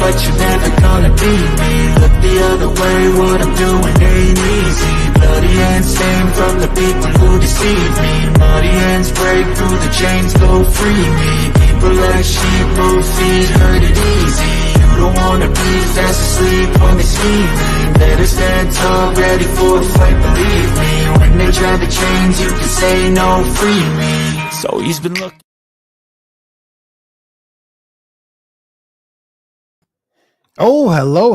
but you're never gonna be me. Look the other way, what I'm doing ain't easy. Bloody hands stained from the people who deceive me. Muddy hands break through the chains, go free me. People like sheep, both feet hurt it easy. You don't wanna be fast asleep when they scheming. Better stand tall, ready for a fight, believe me. When they try to change, you can say no, free me. So he's been looking. Oh, hello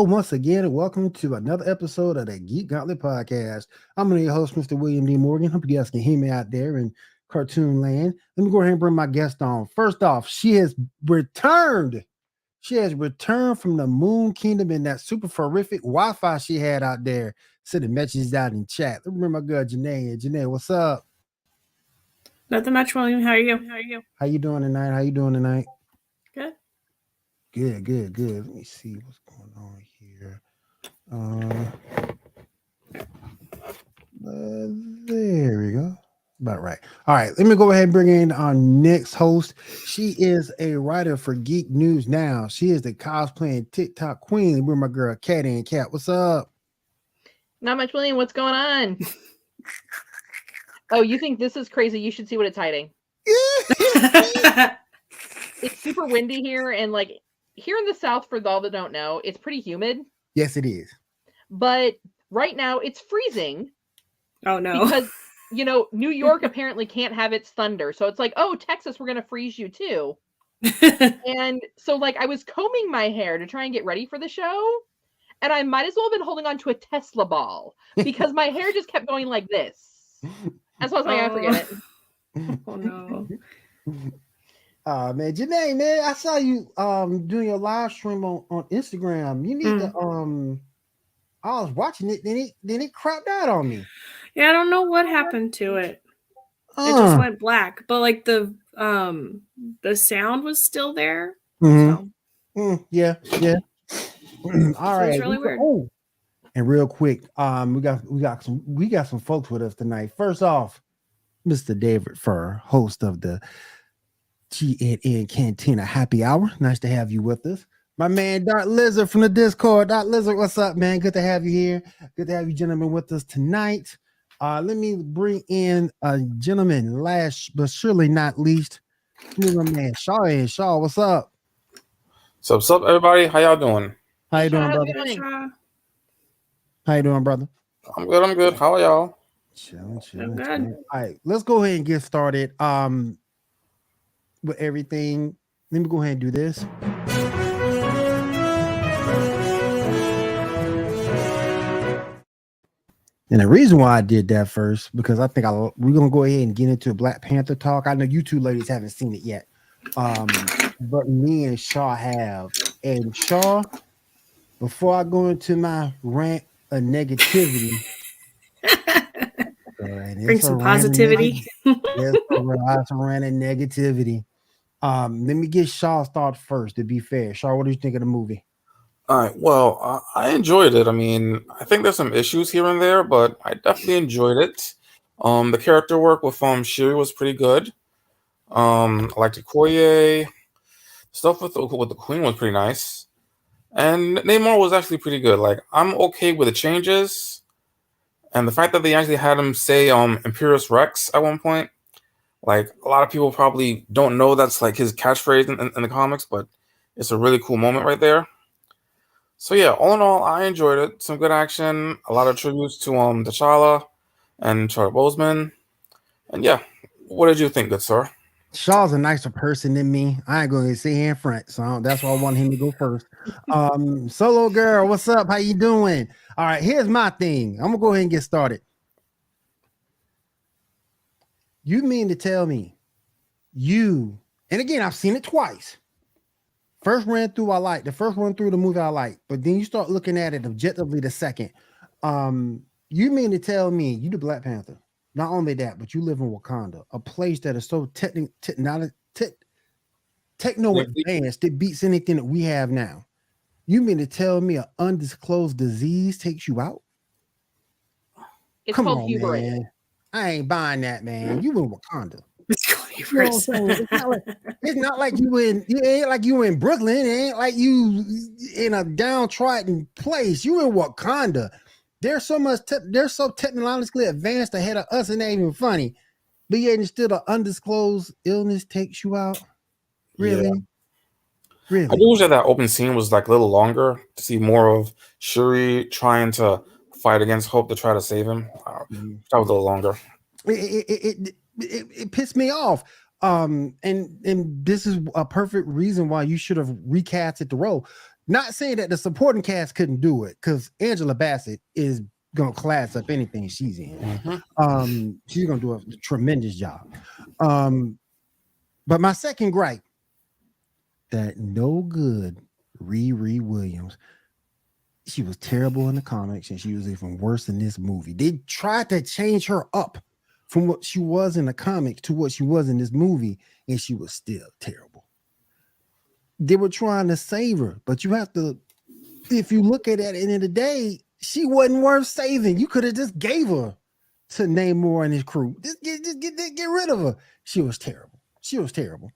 once again, and welcome to another episode of the Geek Gauntlet Podcast. I'm your host, Mr. William D. Morgan. Hope you guys can hear me out there in cartoon land. Let me go ahead and bring my guest on. First off, she has returned. She has returned from the Moon Kingdom in that super horrific Wi-Fi she had out there. Sending messages out in chat. Let me bring my girl Jenae. Jenae, what's up? Nothing much, William. How are you? How you doing tonight? Good. Good. Let me see what's going on here. There we go. About right. All right. Let me go ahead and bring in our next host. She is a writer for Geek News Now. She is the cosplaying TikTok queen. We're my girl, Cat and Cat. What's up? Not much, William. What's going on? Oh, you think this is crazy? You should see what it's hiding. It's super windy here, and like here in the South, for all that don't know, it's pretty humid. Yes, it is. But right now, it's freezing. Oh no! Because New York apparently can't have its thunder, so it's like, oh, Texas, we're gonna freeze you too. And so, like, I was combing my hair to try and get ready for the show, and I might as well have been holding on to a Tesla ball because my hair just kept going like this. And so I was like, I forget it. Oh no. Man, Jenae, man, I saw you doing your live stream on Instagram. You need to I was watching it, then it crapped out on me. Yeah, I don't know what happened to it. It just went black, but like the sound was still there. Mm-hmm. Yeah. All right. It's really weird. Oh, and real quick, we got some folks with us tonight. First off, Mr. David Furr, host of the GNN Cantina Happy Hour. Nice to have you with us. My man, Dark Lizard from the Discord. Dark Lizard, what's up, man? Good to have you here. Good to have you gentlemen with us tonight. Let me bring in a gentleman, last but surely not least. My man, Shah. And Shah, what's up? What's up, everybody? How y'all doing? How you doing, brother? How you doing, brother? I'm good. How are y'all? Chilling. Good. All right, let's go ahead and get started. With everything, let me go ahead and do this. And the reason why I did that first, because I think we're gonna go ahead and get into a Black Panther talk. I know you two ladies haven't seen it yet, but me and Shah have. And Shah, before I go into my rant of negativity, bring some positivity. Yes, a rant of negativity. Let me get Shah's thought first, to be fair. Shah, what do you think of the movie? All right. Well, I enjoyed it. I mean, I think there's some issues here and there, but I definitely enjoyed it. The character work with Shuri was pretty good. I liked Okoye. Stuff with the Queen was pretty nice. And Namor was actually pretty good. Like, I'm okay with the changes. And the fact that they actually had him say Imperious Rex at one point. Like, a lot of people probably don't know that's like his catchphrase in the comics, but it's a really cool moment right there. So yeah, all in all, I enjoyed it. Some good action, a lot of tributes to T'Challa and Chadwick Boseman. And yeah, what did you think, good sir? Shaw's a nicer person than me. I ain't going to sit here in front, so that's why I want him to go first. Solo girl, what's up? How you doing? All right, here's my thing. I'm gonna go ahead and get started. You mean to tell me and again, I've seen it twice. First run through I like, the first run through the movie I like, but then you start looking at it objectively the second. You mean to tell me you the Black Panther? Not only that, but you live in Wakanda, a place that is so techno advanced, it beats anything that we have now. You mean to tell me an undisclosed disease takes you out? It's called hubris. Man. I ain't buying that, man. You in Wakanda. It's called newspapers. It's not like it ain't like you in Brooklyn. It ain't like you in a downtrodden place. You in Wakanda. They're so they're so technologically advanced ahead of us, and it ain't even funny. But yet, still, an undisclosed illness takes you out. Really, really. I do wish that open scene was like a little longer to see more of Shuri trying to fight against Hope to try to save him. That was a little longer. It pissed me off. And this is a perfect reason why you should have recasted the role. Not saying that the supporting cast couldn't do it, because Angela Bassett is gonna class up anything she's in. Mm-hmm. She's gonna do a tremendous job. But my second gripe, that no good Riri Williams. She was terrible in the comics, and she was even worse in this movie. They tried to change her up from what she was in the comics to what she was in this movie, and she was still terrible. They were trying to save her, but you have to, if you look at it at the end of the day, she wasn't worth saving. You could have just gave her to Namor and his crew. Just get rid of her. She was terrible. She was terrible.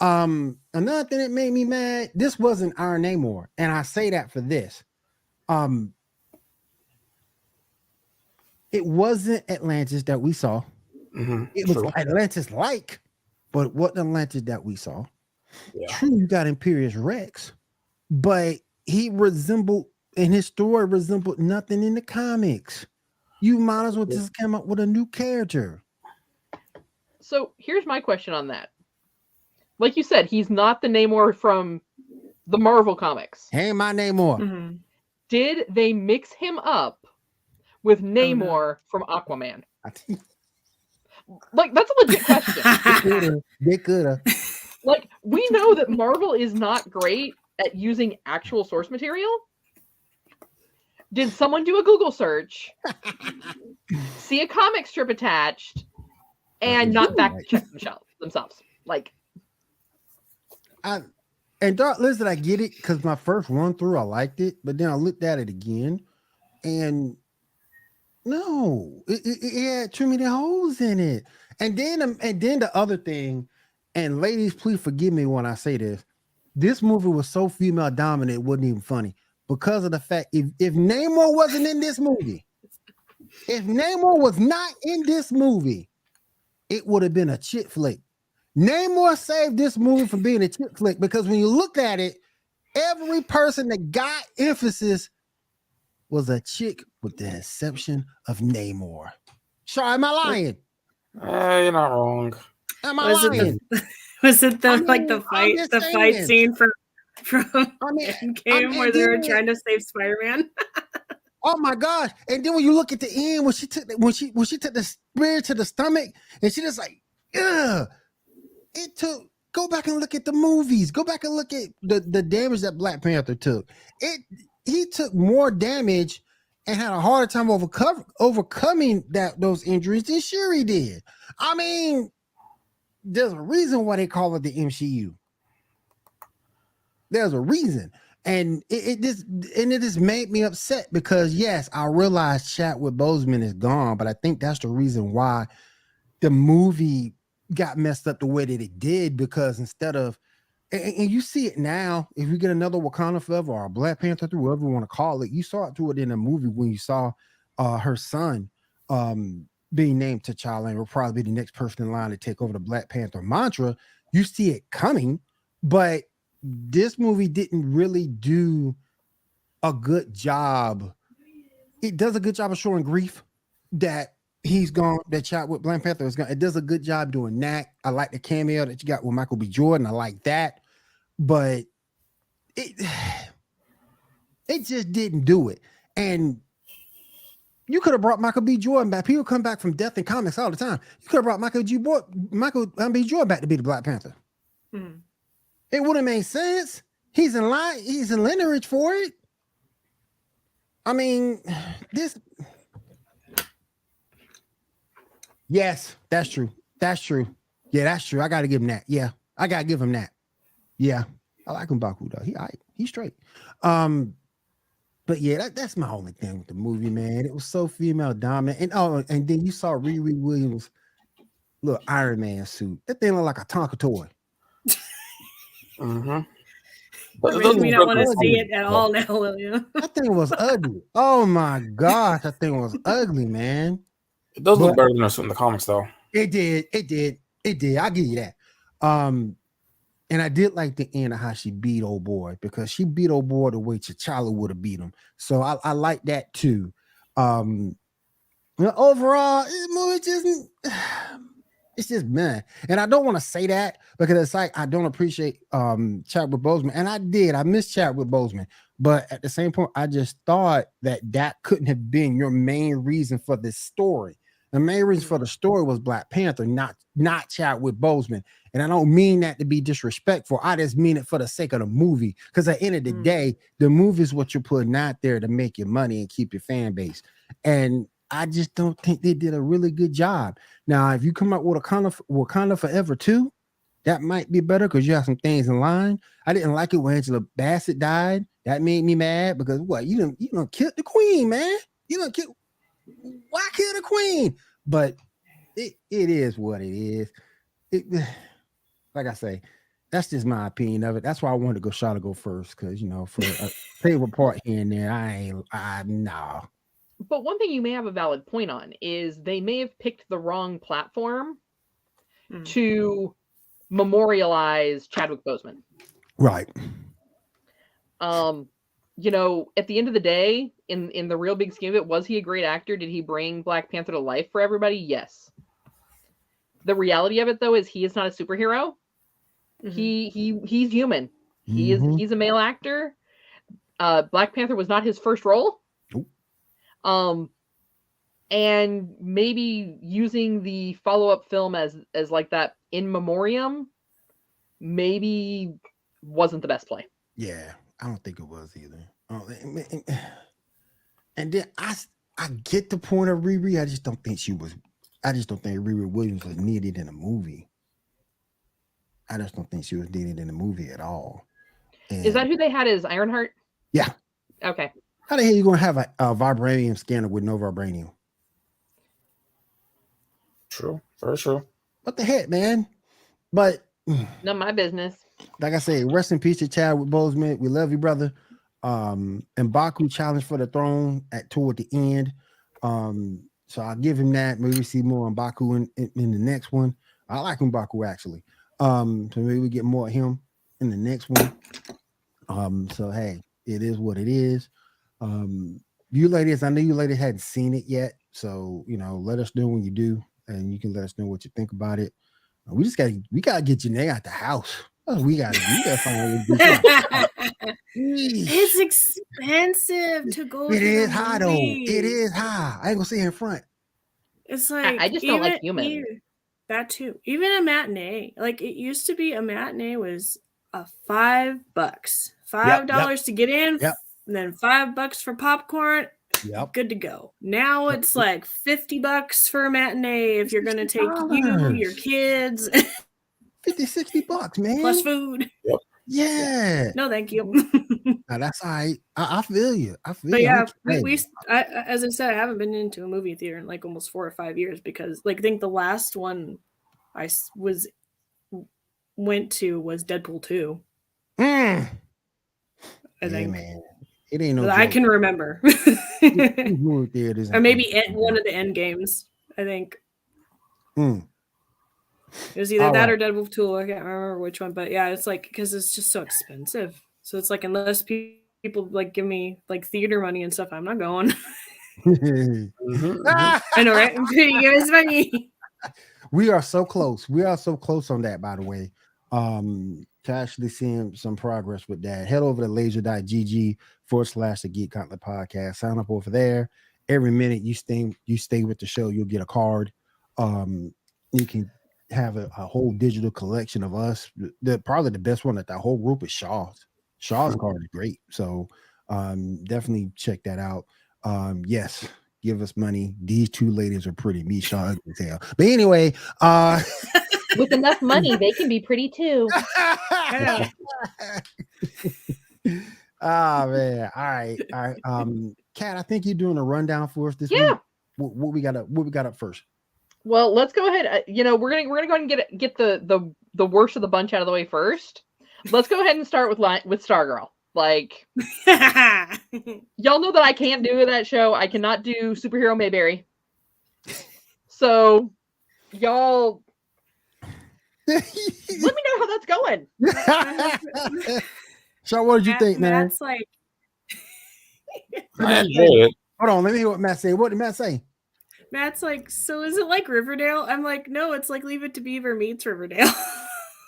Another thing that made me mad, this wasn't our Namor, and I say that for this. It wasn't Atlantis that we saw. Mm-hmm. It was Atlantis-like, but it wasn't Atlantis that we saw. Yeah. True, you got Imperious Rex, but he resembled, and his story resembled nothing in the comics. You might as well just come up with a new character. So here's my question on that. Like you said, he's not the Namor from the Marvel comics. Hey, my Namor. Mm-hmm. Did they mix him up with Namor from Aquaman? Like, that's a legit question. They could have. Like, we know that Marvel is not great at using actual source material. Did someone do a Google search, see a comic strip attached, and not fact check themselves? Like, listen, I get it, because my first run through, I liked it, but then I looked at it again, and no, it had too many holes in it. And then the other thing, and ladies, please forgive me when I say this movie was so female dominant, it wasn't even funny, because of the fact if Namor wasn't in this movie, if Namor was not in this movie, it would have been a chick flick. Namor saved this movie from being a chick flick, because when you look at it, every person that got emphasis was a chick, with the exception of Namor. Shah, am I lying? You're not wrong. Am I lying? Was it the fight scene from Endgame where they were trying to save Spider-Man? Oh my gosh! And then when you look at the end, when she took the spear to the stomach, and she just like, ugh. It took. Go back and look at the movies. Go back and look at the damage that Black Panther took. He took more damage and had a harder time overcoming those injuries than Shuri did. I mean, there's a reason why they call it the MCU. There's a reason, and it just made me upset, because yes, I realize Chadwick Boseman is gone, but I think that's the reason why the movie got messed up the way that it did, because instead of, and you see it now, if you get another Wakanda Forever or a Black Panther, through whatever you want to call it, you saw it through it in the movie when you saw her son being named T'Challa and will probably be the next person in line to take over the Black Panther mantra. You see it coming, but this movie didn't really do a good job. It does a good job of showing grief that he's gone, that Chadwick Black Panther is gone. It does a good job doing that. I like the cameo that you got with Michael B. Jordan. I like that. But it just didn't do it. And you could have brought Michael B. Jordan back. People come back from death in comics all the time. You could have brought Michael B. Jordan back to be the Black Panther. Mm-hmm. It would have made sense. He's in line. He's in lineage for it. I mean, this. Yes, that's true. That's true. Yeah, that's true. I got to give him that. Yeah, I got to give him that. Yeah, I like M'Baku though. He's straight. But yeah, that's my only thing with the movie, man. It was so female dominant, and then you saw Riri Williams little Iron Man suit. That thing looked like a Tonka toy. Mm-hmm. It makes me not want to see it at all now, William. That thing was ugly. Oh my gosh, that thing was ugly, man. It does look better than us in the comics, though. It did. I'll give you that. And I did like the end of how she beat old boy, because she beat old boy the way T'Challa would have beat him. So I like that too. Overall, this movie just it's just man. And I don't want to say that because it's like I don't appreciate Chadwick Boseman. And I miss Chadwick Boseman. But at the same point, I just thought that couldn't have been your main reason for this story. The main reason for the story was Black Panther, not Chadwick Boseman. And I don't mean that to be disrespectful. I just mean it for the sake of the movie. Because at the end of the day, the movie is what you're putting out there to make your money and keep your fan base. And I just don't think they did a really good job. Now, if you come up with Wakanda Forever 2, that might be better because you have some things in line. I didn't like it when Angela Bassett died. That made me mad because what? You done killed the queen, man. Why kill the queen? But it is what it is. Like I say, that's just my opinion of it. That's why I wanted to Shah to go first, because for a favorite part here and there, no. But one thing you may have a valid point on is they may have picked the wrong platform to memorialize Chadwick Boseman. Right. At the end of the day, in the real big scheme of it, was he a great actor? Did he bring Black Panther to life for everybody? Yes. The reality of it, though, is he is not a superhero. Mm-hmm. He's human. He's a male actor. Black Panther was not his first role. Nope. And maybe using the follow-up film as like that in memoriam maybe wasn't the best play. Yeah, I don't think it was either. And then I get the point of Riri. I just don't think Riri Williams was needed in a movie. I just don't think she was needed in the movie at all. And is that who they had as Ironheart? Yeah. Okay. How the hell are you going to have a vibranium scanner with no vibranium? True. Very true. What the heck, man? But none of my business. Like I say, rest in peace to Chadwick Boseman. We love you, brother. And M'Baku challenged for the throne toward the end. So I'll give him that. Maybe we see more M'Baku in the next one. I like M'Baku actually. So maybe we get more of him in the next one. So hey, it is what it is. You ladies, I know you ladies hadn't seen it yet, so let us know when you do, and you can let us know what you think about it. We gotta get Jenae out the house. We gotta find It's expensive to go. It is high though. It is high. I ain't gonna say in front. It's like I just don't like humans. That too. Even a matinee, like it used to be, a matinee was $5, $5 to get in, and then $5 for popcorn. Yep. Good to go. Now it's like $50 for a matinee if you're gonna take you, your kids. $50-$60, man. Plus food. Yep. Yeah. No, thank you. Now, that's all right. I feel you. But yeah, as I said, I haven't been into a movie theater in like almost 4 or 5 years because, like, I think the last one I went to was Deadpool 2. I think. Man. It ain't no. I can remember. Movie theaters, or maybe one of the end games. I think. It was either that or Deadpool 2. I can't remember which one, but yeah, it's like because it's just so expensive. So it's like unless people like give me like theater money and stuff, I'm not going. I know, right? Give us money. We are so close. We are so close on that, by the way. To actually seeing some progress with that. Head over to laser.gg/the Geek Gauntlet Podcast. Sign up over there. Every minute you stay with the show, you'll get a card. You can have a whole digital collection of us. Probably the best one at that whole group is Shah's. Shah's card is great. So definitely check that out. Yes, give us money. These two ladies are pretty. Me, Shah, ugly as hell. But anyway, with enough money, they can be pretty too. Oh man. All right. Kat, I think you're doing a rundown for us this week. What we got up first? Well, let's go ahead. We're gonna go ahead and get the worst of the bunch out of the way first. Let's go ahead and start with Stargirl. Like, y'all know that I can't do that show. I cannot do superhero Mayberry. So, y'all, let me know how that's going. Shah, what did you think, man? Matt's like, I enjoyed it. Hold on, let me hear what Matt said. What did Matt say? Matt's like, so is it like Riverdale? I'm like, no, it's like Leave It to Beaver meets Riverdale.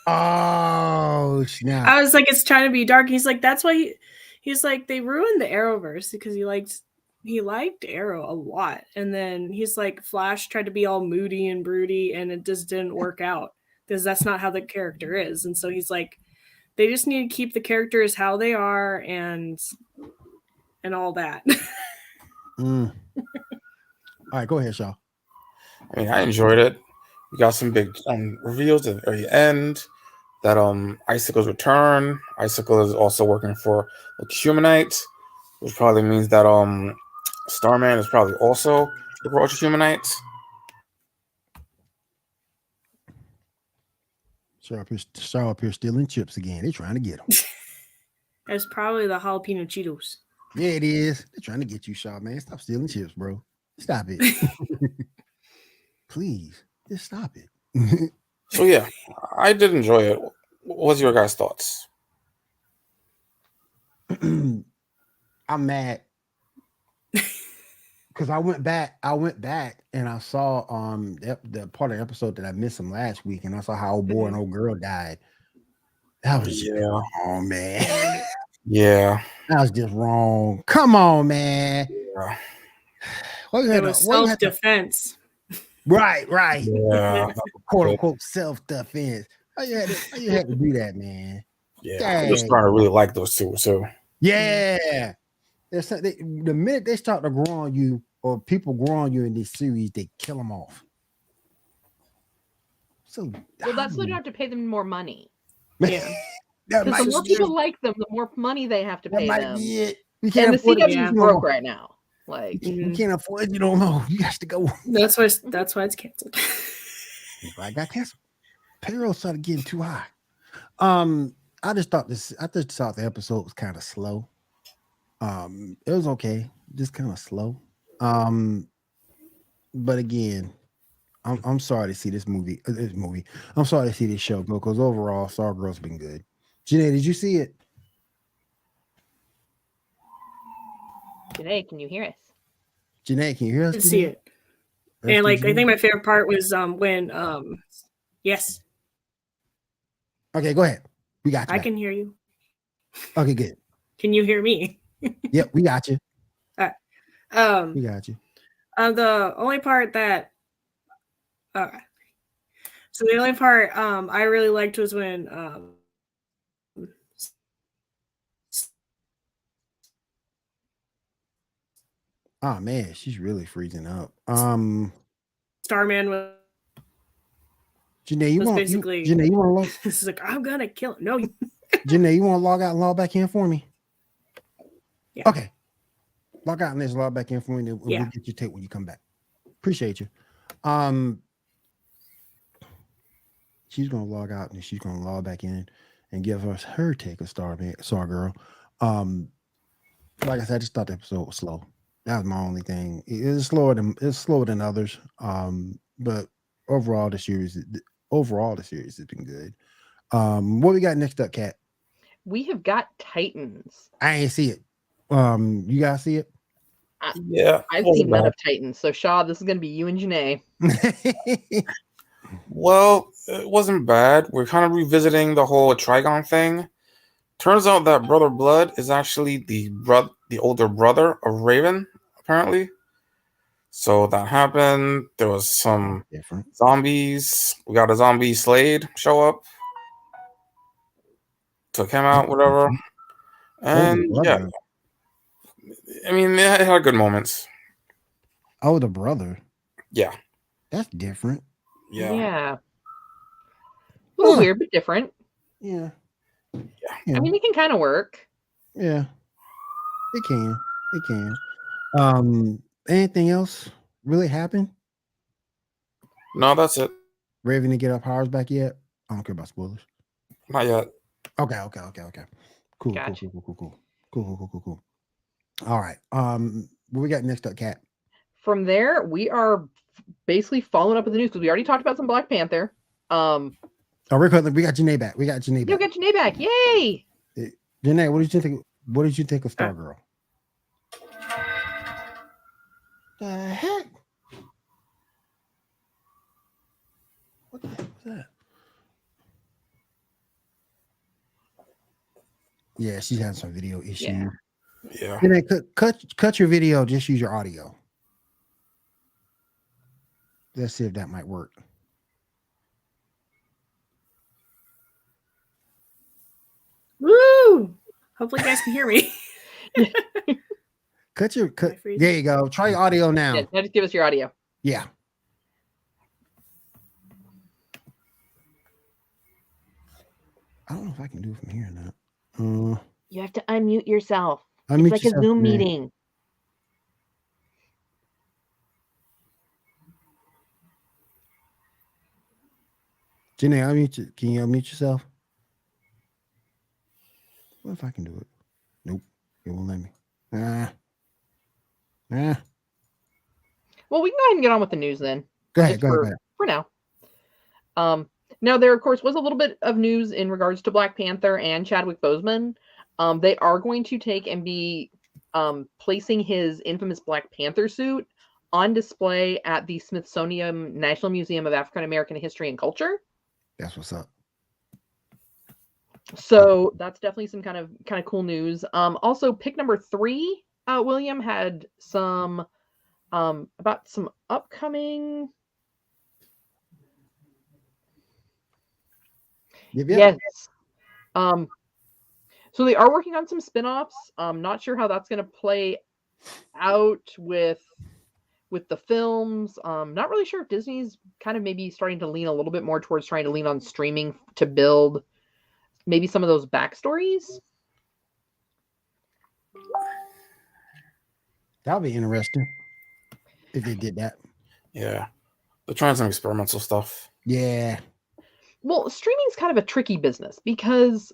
Oh snap! I was like, it's trying to be dark. He's like, that's why he's like, they ruined the Arrowverse because he liked Arrow a lot, and then he's like, Flash tried to be all moody and broody, and it just didn't work out because that's not how the character is. And so he's like, they just need to keep the characters how they are and all that. All right, go ahead, Shah. I mean, I enjoyed it. We got some big reveals at the very end that Icicle's return. Icicle is also working for the Humanite, which probably means that Starman is probably also the Roach Humanite. Shah up here stealing chips again. They're trying to get him. That's probably the jalapeno Cheetos. Yeah, it is. They're trying to get you, Shah, man. Stop stealing chips, bro. Stop it. Please, just stop it. So yeah, I did enjoy it. What was your guys' thoughts? I'm mad because I went back and I saw the part of the episode that I missed from last week, and I saw how old boy and old girl died. That was just wrong, man. Yeah, that was just wrong. Come on, man. Yeah. It was self-defense. Right. Yeah. Quote unquote self-defense. How you had to do that, man? Yeah, I'm just starting to really like those two. So yeah, the minute they start to grow on you, or people grow on you in this series, they kill them off. So that's so you don't have to pay them more money. Yeah, the more people like them, the more money they have to pay them. We can't and the afford CW is broke right now. Like we can't afford it. You don't know. You got to go. That's why it's canceled. I got canceled. Payroll started getting too high. I just thought the episode was kind of slow. It was okay, just kind of slow. But again, I'm sorry to see this movie. I'm sorry to see this show go because overall, Stargirl's been good. Jenae, did you see it? Jenae, can you hear us? Jenae, can you hear us? I didn't see it. And like, I think my favorite part was when yes. Okay, go ahead. We got you. I can hear you. Okay, good. Can you hear me? Yep, we got you. All right. We got you. The only part that so the only part I really liked was when oh man, she's really freezing up. Starman was Jenae, you want to log? This is like, I'm gonna kill him. No, Jenae, you want to log out and log back in for me? Yeah. Okay. Log out and let's log back in for me. And we'll get your tape when you come back. Appreciate you. She's gonna log out and she's gonna log back in and give us her take of Stargirl. Like I said, I just thought the episode was slow. That was my only thing. It's slower than others. But overall the series has been good. What we got next up, Kat? We have got Titans. I ain't see it. You guys see it? Yeah, I've seen none of Titans. So Shah, this is gonna be you and Jenae. Well, it wasn't bad. We're kind of revisiting the whole Trigon thing. Turns out that Brother Blood is actually the older brother of Raven, apparently. So that happened. There was some zombies. We got a zombie Slade show up. Took him out, whatever. And yeah. I mean, it had good moments. Oh, the brother. Yeah. That's different. Yeah. A little weird, but different. Yeah. I mean, it can kind of work. Yeah. It can. Anything else really happen? No, that's it. Raven to get her powers back yet? I don't care about spoilers. Not yet. Okay. Cool. Gotcha. Cool. All right. What we got next up, Kat? From there, we are basically following up with the news because we already talked about some Black Panther. Oh, we got Jenae back. We got Jenae You back. got Jenae back. Yay! Jenae, what did you think? What did you think of Stargirl? The heck? What the heck was that? Yeah, she's having some video issue. Yeah. Jenae, cut your video. Just use your audio. Let's see if that might work. Woo! Hopefully, you guys can hear me. Cut. There you go. Try your audio now. Yeah, now just give us your audio. Yeah. I don't know if I can do it from here or not. You have to unmute yourself. Unmute It's like yourself, a Zoom Jenae. meeting. Jenae, can you unmute yourself? What if I can do it? Nope. It won't let me. Well, we can go ahead and get on with the news then. Go ahead. For now. Now there, of course, was a little bit of news in regards to Black Panther and Chadwick Boseman. They are going to take and be placing his infamous Black Panther suit on display at the Smithsonian National Museum of African American History and Culture. That's what's up. So that's definitely some kind of cool news. Also, pick number 3, William had some about some upcoming. Yep. Yes. So they are working on some spin-offs. Not sure how that's going to play out with the films. Not really sure if Disney's kind of maybe starting to lean a little bit more towards trying to lean on streaming to build maybe some of those backstories. That would be interesting if they did that. Yeah. They're trying some experimental stuff. Yeah. Well, streaming's kind of a tricky business because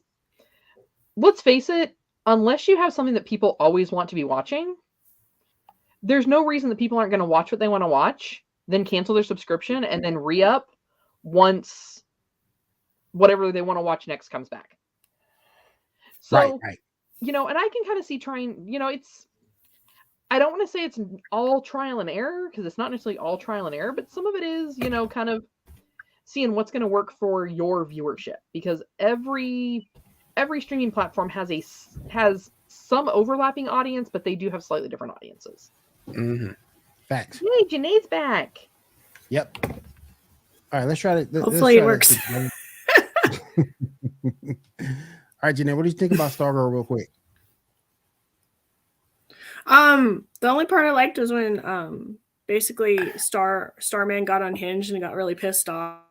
let's face it, unless you have something that people always want to be watching, there's no reason that people aren't going to watch what they want to watch, then cancel their subscription, and then re-up once whatever they want to watch next comes back. So, Right. and I can kind of see trying, I don't want to say it's all trial and error because it's not necessarily all trial and error, but some of it is, kind of seeing what's going to work for your viewership because every streaming platform has some overlapping audience, but they do have slightly different audiences. Mm-hmm. Facts. Yay, Jenae's back. Yep. All right, let's try to. Hopefully it works. All right, Jenae, what do you think about Stargirl real quick? The only part I liked was when basically Starman got unhinged and got really pissed off.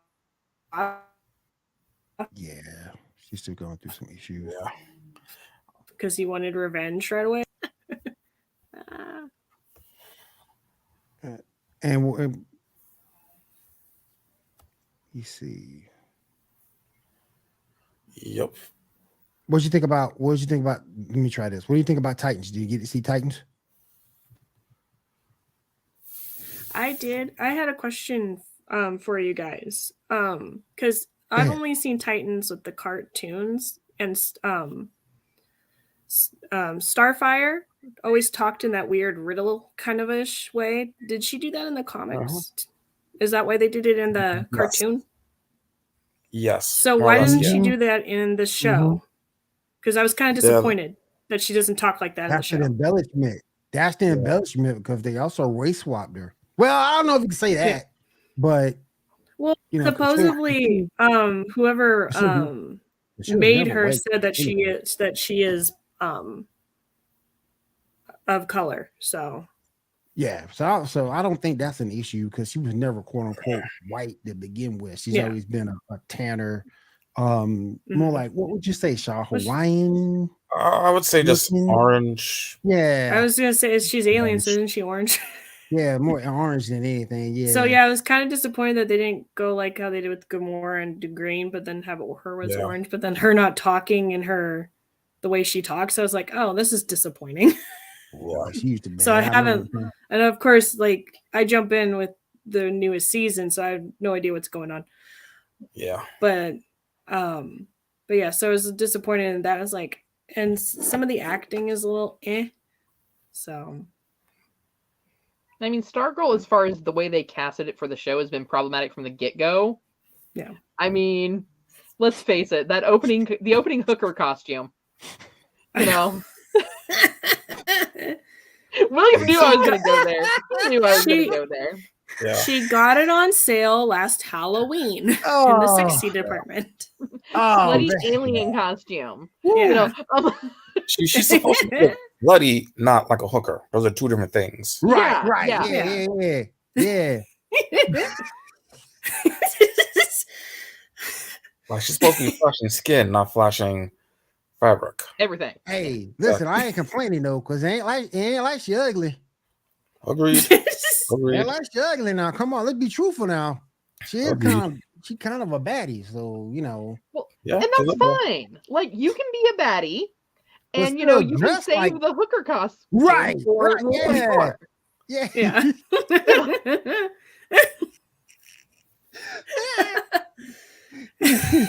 Yeah, she's still going through some issues. Yeah. Because he wanted revenge right away. And you see. Yep. What did you think about? Let me try this. What do you think about Titans? Did you get to see Titans? I did. I had a question for you guys. Because I've only seen Titans with the cartoons, and Starfire always talked in that weird riddle kind of ish way. Did she do that in the comics? Uh-huh. Is that why they did it in the cartoon? Yes. So why didn't she do that in the show? Because I was kind of disappointed that she doesn't talk like that in the show. That's the embellishment because they also race swapped her. Well, I don't know if you can say that, but supposedly, whoever made her said that she is of color. So yeah, so I don't think that's an issue because she was never quote unquote white to begin with. She's always been a tanner. More like, what would you say, Shah? Hawaiian? I would say just orange. Yeah. I was gonna say she's alien, so isn't she orange? Yeah, more orange than anything. Yeah. So yeah, I was kind of disappointed that they didn't go like how they did with Gamora and do green, but then have her was Yeah. orange, but then her not talking and the way she talks. I was like, oh, this is disappointing. Yeah, she used to be. So I haven't, and of course, like I jump in with the newest season, so I have no idea what's going on. Yeah. But yeah, so I was disappointed in that. I was like, and some of the acting is a little So I mean, Stargirl, as far as the way they casted it for the show, has been problematic from the get-go. Yeah. I mean, let's face it, the opening hooker costume. You know. William knew I was gonna go there. He knew I was gonna go there. Yeah. She got it on sale last Halloween in the 60 department. Bloody alien costume. Yeah. You know, She's supposed to be bloody, not like a hooker. Those are two different things. Right. Yeah. Like she's supposed to be flashing skin, not flashing fabric. everything. Hey, listen, I ain't complaining though, cause it ain't like she ugly. Agreed. Ain't like she ugly now. Come on, let's be truthful now. She is kind of a baddie, so you know. Well, Yeah, and that's fine. Like you can be a baddie, But and you know you can dress save like- the hooker costume. Right. Yeah. Yeah.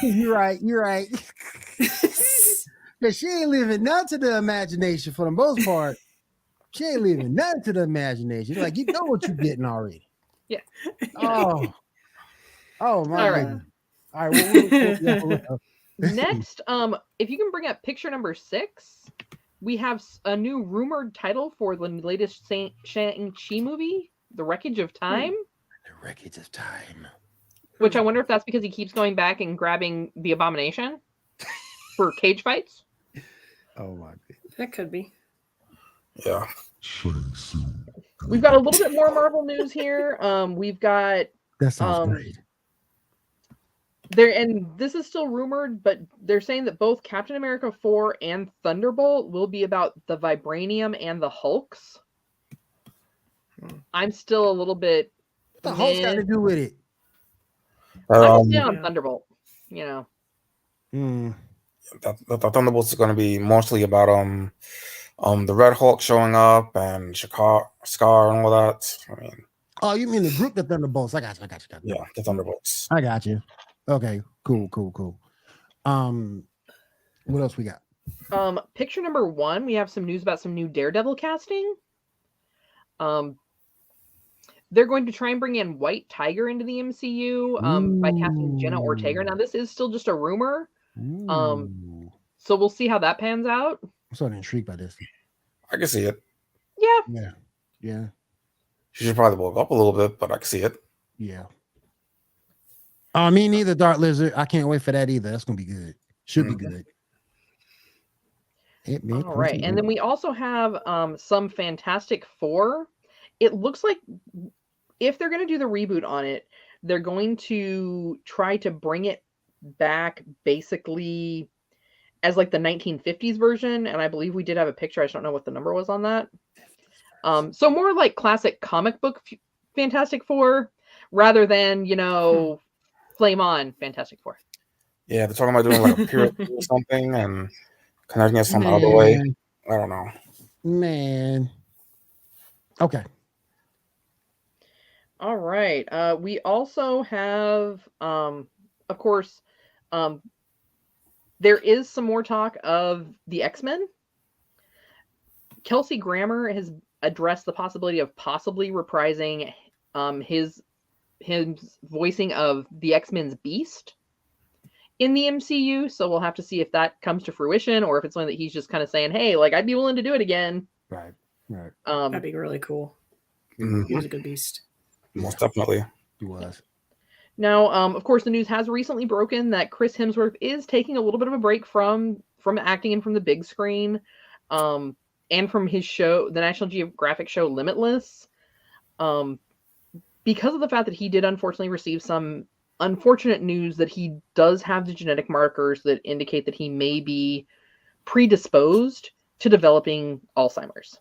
You're right. Cause she ain't leaving none to the imagination for the most part. She ain't leaving none to the imagination. Like you know what you're getting already. Yeah. Oh my All right. goodness. All right. Next, if you can bring up picture number 6, we have a new rumored title for the latest Shang-Chi movie, The Wreckage of Time. The Wreckage of Time. Which I wonder if that's because he keeps going back and grabbing the Abomination for cage fights. Oh my goodness. That could be. Yeah. We've got a little bit more Marvel news here. We've got That sounds great. there, and this is still rumored, but they're saying that both Captain America 4 and Thunderbolt will be about the Vibranium and the Hulks. I'm still a little bit. What the Hulk's got to do with it? I'm just on Thunderbolt. You know. The Thunderbolts is going to be mostly about the Red Hulk showing up and Scar and all that. I mean, oh, you mean the group, the Thunderbolts? I got you. Yeah, the Thunderbolts. I got you. Okay, cool. What else we got? Picture number 1, we have some news about some new Daredevil casting. They're going to try and bring in White Tiger into the MCU by casting Jenna Ortega. Now, this is still just a rumor. So we'll see how that pans out. I'm sort of intrigued by this. I can see it. Yeah. She should probably bulk up a little bit, but I can see it. Yeah. Me neither, Dark Lizard. I can't wait for that either. That's gonna be good. Should be good. All right, and then we also have some Fantastic Four. It looks like if they're going to do the reboot on it, they're going to try to bring it back basically as like the 1950s version, and I believe we did have a picture. I just don't know what the number was on that. So more like classic comic book Fantastic Four rather than, you know, Flame On Fantastic Four. Yeah, they're talking about doing like a period or something and connecting it some other way. I don't know. Man. Okay. All right. We also have, of course, there is some more talk of the X-Men. Kelsey Grammer has addressed the possibility of possibly reprising his voicing of the X-Men's Beast in the MCU. So we'll have to see if that comes to fruition or if it's something that he's just kind of saying, hey, like I'd be willing to do it again. Right. That'd be really cool. He was a good beast. Most definitely. He was. Now, of course, the news has recently broken that Chris Hemsworth is taking a little bit of a break from acting and from the big screen, and from his show, the National Geographic show Limitless, because of the fact that he did unfortunately receive some unfortunate news that he does have the genetic markers that indicate that he may be predisposed to developing Alzheimer's.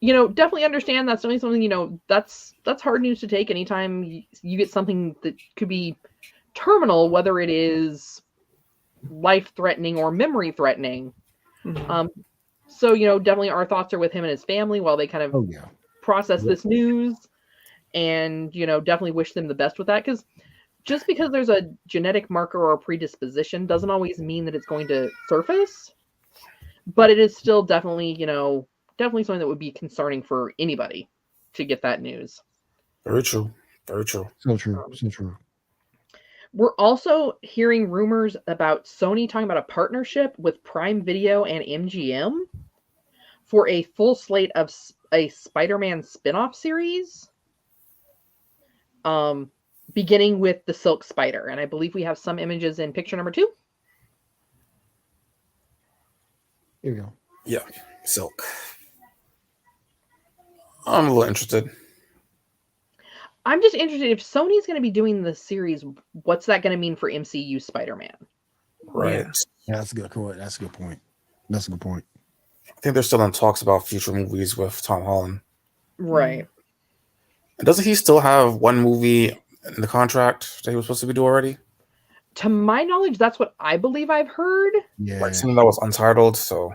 definitely understand that's only something, that's hard news to take anytime you get something that could be terminal, whether it is life-threatening or memory-threatening. Mhm. So, definitely our thoughts are with him and his family while they kind of process this news, and, definitely wish them the best with that, because just because there's a genetic marker or a predisposition doesn't always mean that it's going to surface, but it is still definitely, definitely something that would be concerning for anybody to get that news. Very true. Very true. So true. So true. We're also hearing rumors about Sony talking about a partnership with Prime Video and MGM for a full slate of a Spider-Man spin-off series, beginning with the Silk Spider. And I believe we have some images in picture number 2. Here we go. Yeah, Silk. I'm a little interested. I'm just interested, if Sony's going to be doing this series, what's that going to mean for MCU Spider-Man? Right. Yeah, that's a good point. That's a good point. That's a good point. I think they're still in talks about future movies with Tom Holland. Right. And doesn't he still have one movie in the contract that he was supposed to be doing already? To my knowledge, that's what I believe I've heard. Yeah. Like something that was untitled, so...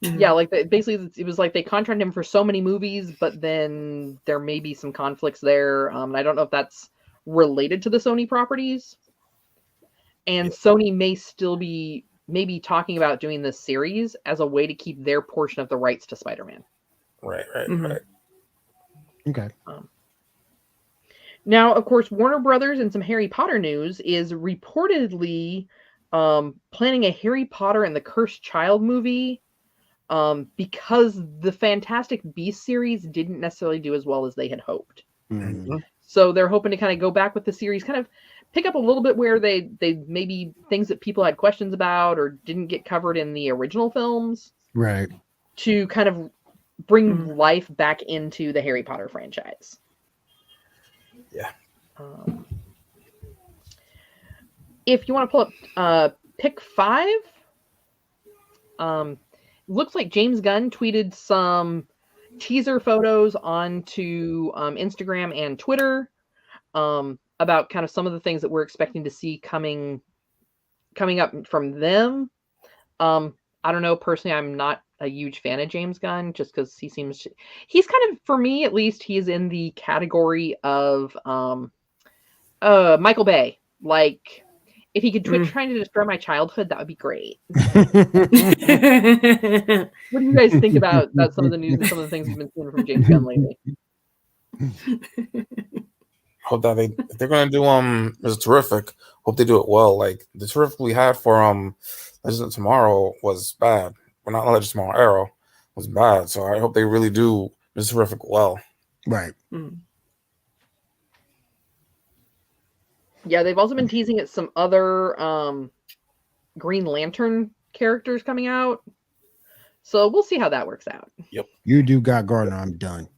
Yeah, like basically it was like they contracted him for so many movies, but then there may be some conflicts there. And I don't know if that's related to the Sony properties. And Sony may still be maybe talking about doing this series as a way to keep their portion of the rights to Spider-Man. Right. Okay. Now, of course, Warner Brothers and some Harry Potter news is reportedly planning a Harry Potter and the Cursed Child movie. Because the Fantastic Beasts series didn't necessarily do as well as they had hoped. Mm-hmm. So they're hoping to kind of go back with the series, kind of pick up a little bit where they maybe things that people had questions about or didn't get covered in the original films. Right. To kind of bring life back into the Harry Potter franchise. Yeah. If you want to pull up pick 5, looks like James Gunn tweeted some teaser photos onto Instagram and Twitter about kind of some of the things that we're expecting to see coming up from them. I don't know. Personally, I'm not a huge fan of James Gunn just because he's kind of, for me at least, he's in the category of Michael Bay. Like, if he could quit trying to destroy my childhood, that would be great. What do you guys think about some of the news and some of the things we've been seeing from James Gunn lately? Hope that if they're gonna do it's terrific. Hope they do it well. Like the Terrific we had for Legends of Tomorrow was bad. Well, not Legends of Tomorrow, Arrow was bad. So I hope they really do Mr. Terrific well. Right. Yeah, they've also been teasing at some other Green Lantern characters coming out. So we'll see how that works out. Yep. You do got Gardner. I'm done.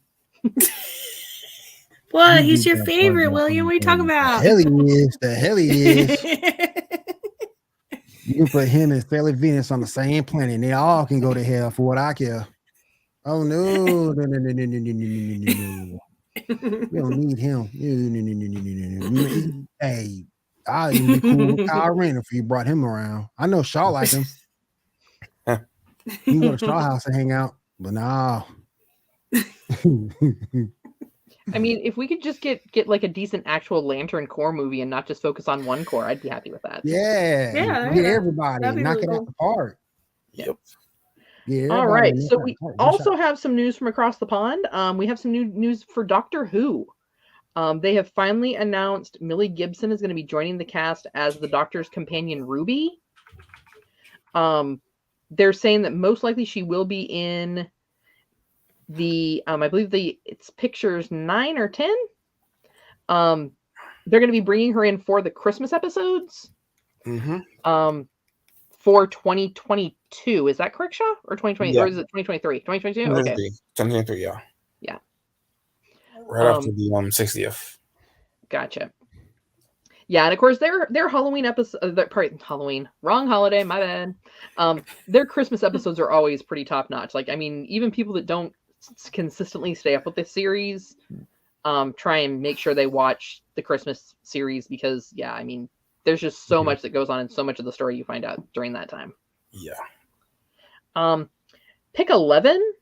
What? He's your favorite, William. What are you talking about? The hell he is. You can put him and Fairly Venus on the same planet and they all can go to hell for what I care. Oh no. No. We don't need him. No. Hey, I'll even be cool with Kyle Rayner if you brought him around. I know Shah like him. You can go to Shaw House and hang out, but no. I mean, if we could just get like a decent actual Lantern Corps movie and not just focus on one Corps, I'd be happy with that. Yeah. Get everybody. Knock it out the park. Yep. Yeah. All right. So we also have some news from across the pond. We have some new news for Doctor Who. They have finally announced Millie Gibson is going to be joining the cast as the Doctor's companion Ruby. They're saying that most likely she will be in the I believe it's pictures 9 or 10. They're going to be bringing her in for the Christmas episodes. For 2022. Is that correct, Shah? Or 2020? Yeah. Or is it 2023? 2022? Okay. 2023, yeah. Yeah. Right after the 60th. Gotcha. Yeah, and of course their Halloween episode, Halloween, wrong holiday, my bad. Their Christmas episodes are always pretty top notch. Like, I mean, even people that don't consistently stay up with the series, try and make sure they watch the Christmas series because, yeah, I mean, there's just so much that goes on and so much of the story you find out during that time. Yeah. Pick 11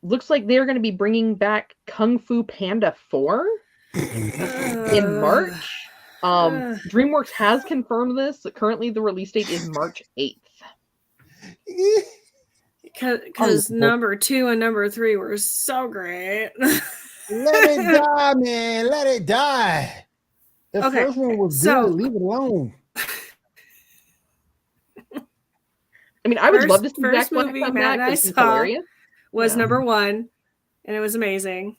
looks like they're going to be bringing back Kung Fu Panda 4 in March. DreamWorks has confirmed this. Currently, the release date is March 8th. Because number 2 and number 3 were so great. Let it die, man. Let it die. The first one was good. Leave it alone. I mean, I would love to see first Jack Black movie come Matt back. and I It's saw hilarious. was number 1, and it was amazing.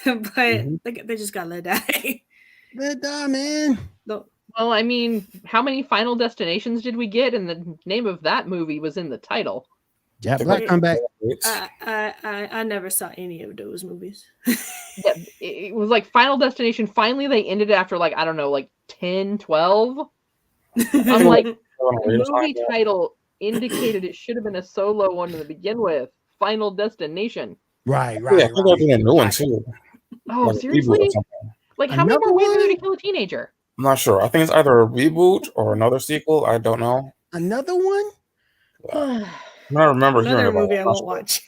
But they just got let die. Let it die, man. No. Well, I mean, how many Final Destinations did we get? And the name of that movie was in the title. Jack Black come back. I never saw any of those movies. Yeah, it was like Final Destination. Finally, they ended after like, I don't know, like 10, 12. I'm like, the movie title indicated it should have been a solo one to begin with. Final Destination. Right. Yeah, I think there'll be a new one too. Oh, Like seriously? Like, how many more ways are there to kill a teenager? I'm not sure. I think it's either a reboot or another sequel. I don't know. Another one? I remember Another hearing about movie it. I won't watch.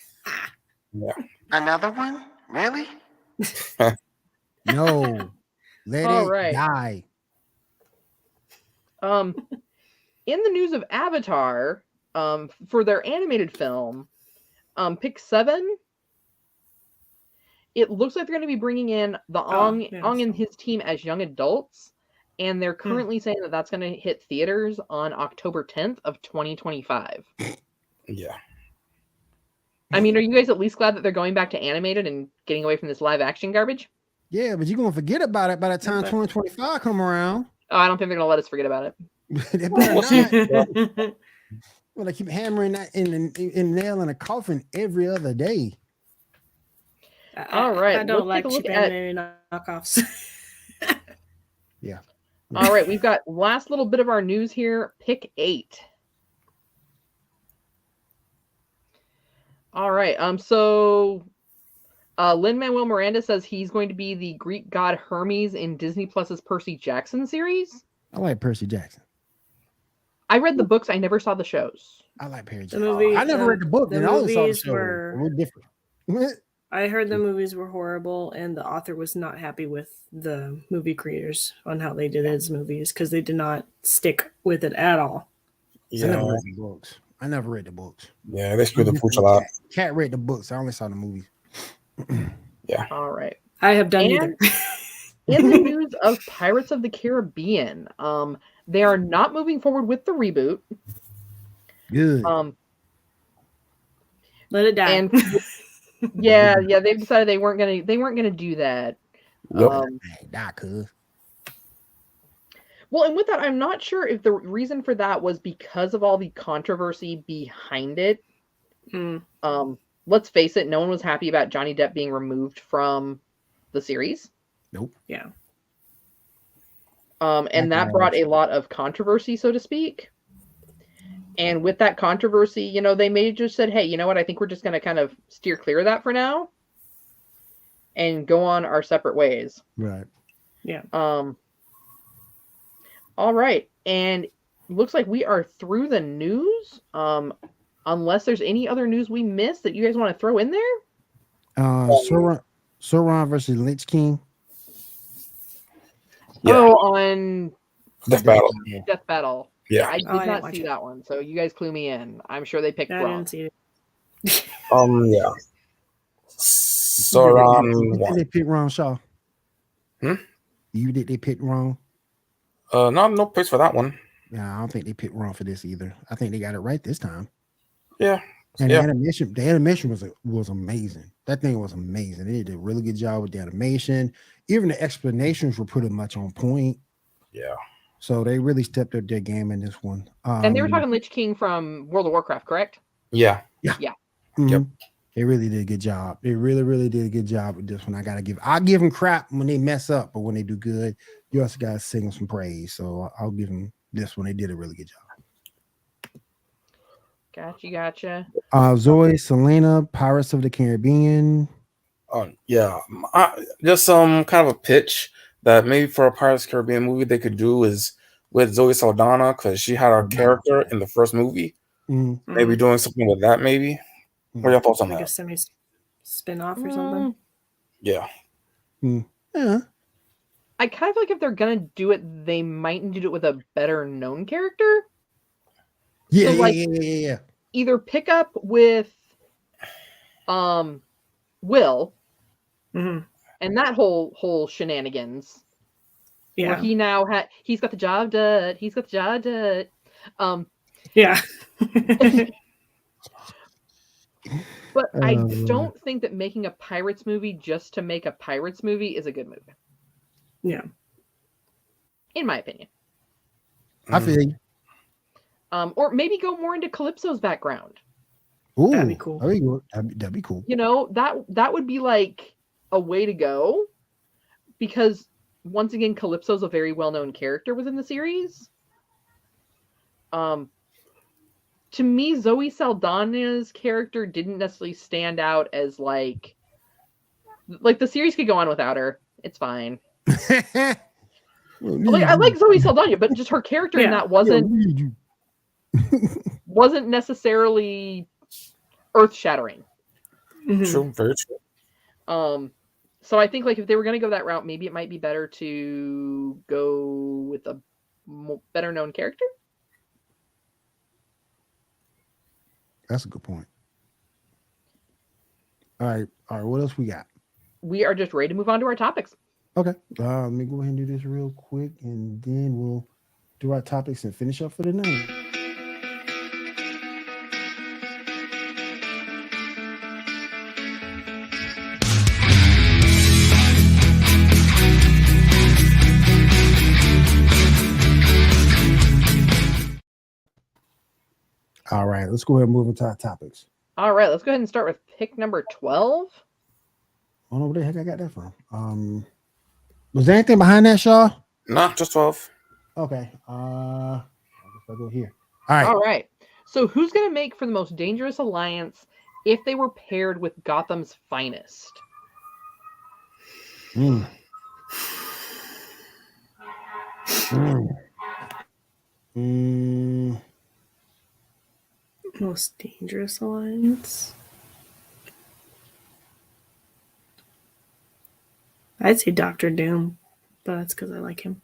Yeah. Another one? Really? No. Let it die. In the news of Avatar, for their animated film, pick 7. It looks like they're going to be bringing in the Ong and his team as young adults, and they're currently saying that that's going to hit theaters on October 10th of 2025. Yeah. I mean, are you guys at least glad that they're going back to animated and getting away from this live action garbage? Yeah, but you're going to forget about it by the time 2025 come around. Oh, I don't think they're going to let us forget about it. They better not. Well, they keep hammering that in nail in a coffin every other day. All right. I don't like cheap animated knockoffs. Yeah. All right. We've got last little bit of our news here. Pick 8. All right. So Lin-Manuel Miranda says he's going to be the Greek god Hermes in Disney Plus's Percy Jackson series. I like Percy Jackson. I read the books. I never saw the shows. I like Percy Jackson. I never read the book. The I only saw the movies show. were different. I heard the movies were horrible, and the author was not happy with the movie creators on how they did his movies because they did not stick with it at all. Yeah. I never read the books. Yeah, they screwed the pooch a lot. Cat read the books. I only saw the movies. Yeah. All right. I have done either. In the news of Pirates of the Caribbean, they are not moving forward with the reboot. Good. Let it die. And yeah, they've decided they weren't gonna do that. Yep. Well, and with that, I'm not sure if the reason for that was because of all the controversy behind it. Let's face it, no one was happy about Johnny Depp being removed from the series. Nope. Yeah. And that brought a lot of controversy, so to speak. And with that controversy, they may have just said, hey, you know what? I think we're just going to kind of steer clear of that for now and go on our separate ways. Right. Yeah. All right. And looks like we are through the news. Unless there's any other news we missed that you guys want to throw in there. Sauron versus Lich King. Yeah. Oh, on Death Battle. Death Battle. Yeah. I did not see that one, so you guys clue me in. I'm sure they picked I wrong. didn't see it. Yeah. Sauron. You think they picked wrong, Shah? Hmm? You think they picked wrong? No picks for that one. Yeah, I don't think they picked wrong for this either. I think they got it right this time. Yeah. And the animation was amazing. That thing was amazing. They did a really good job with the animation. Even the explanations were pretty much on point. Yeah. So they really stepped up their game in this one. And they were talking Lich King from World of Warcraft, correct? Yeah. Mm-hmm. Yep. They really did a good job. They really, really did a good job with this one. I'll give them crap when they mess up, but when they do good, you also got to sing them some praise. So I'll give them this one. They did a really good job. Gotcha. Zoe, Selena, Pirates of the Caribbean. Yeah, just some kind of a pitch that maybe for a Pirates of the Caribbean movie they could do is with Zoe Saldana because she had a character in the first movie. Mm. Maybe doing something with that, maybe. What are your thoughts on Like a that? semi spin-off or something. Yeah. Yeah. I kind of feel like if they're gonna do it, they might need to do it with a better known character. Yeah, So, like, yeah. Either pick up with Will Mhm. and that whole shenanigans. Where Yeah. he now he's got the job done. He's got the job done. Yeah. But I don't think that making a Pirates movie just to make a Pirates movie is a good movie. Yeah. In my opinion. I feel you. Or maybe go more into Calypso's background. Ooh, That'd be cool. That'd be cool. You know, that would be like a way to go. Because once again, Calypso's a very well-known character within the series. To me, Zoe Saldana's character didn't necessarily stand out as like the series could go on without her. It's fine. I like Zoe Saldana, but just her character in that wasn't necessarily earth-shattering. True, very true. So I think like if they were going to go that route, maybe it might be better to go with a better known character. That's a good point. All right. What else we got? We are just ready to move on to our topics. Okay. Let me go ahead and do this real quick, and then we'll do our topics and finish up for the night. All right, let's go ahead and move into our topics. All right, let's go ahead and start with pick number 12. I don't know where the heck I got that from. Was there anything behind that, Shaw? Nah, just 12. Okay. I guess I'll go here. All right. So who's going to make for the most dangerous alliance if they were paired with Gotham's finest? Most dangerous alliance. I'd say Dr. Doom, but that's because I like him.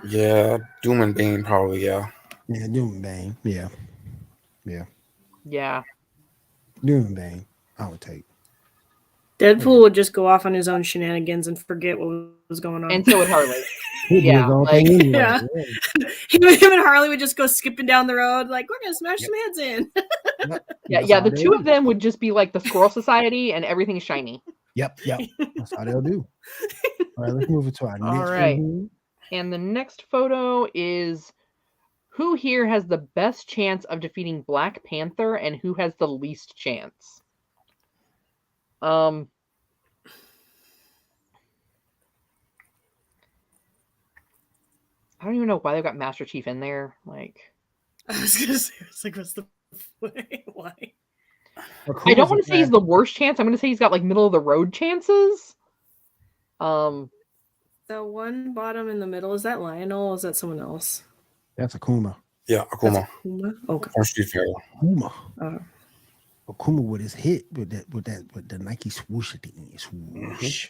Yeah, Doom and Bane probably, yeah. Yeah, Doom and Bane. Yeah. Doom and Bane, I would take. Deadpool would just go off on his own shenanigans and forget what was going on. And so would Harley. Yeah. Yeah. Him and Harley would just go skipping down the road, like, we're going to smash some heads in. Yeah, the two of them would just be like the Squirrel Society and everything's shiny. Yep. That's how they'll do. All right, let's move it to our next photo. And the next photo is who here has the best chance of defeating Black Panther and who has the least chance? I don't even know why they got Master Chief in there. Like, I was gonna say, what's the why? I don't want to say he's the worst chance. I'm going to say he's got like middle of the road chances. The one bottom in the middle, is that Lionel? Or is that someone else? That's Akuma. Yeah, Akuma. Okay. From Street Fighter. Akuma. Akuma with his hit with the Nike swoosh at the end. Swoosh.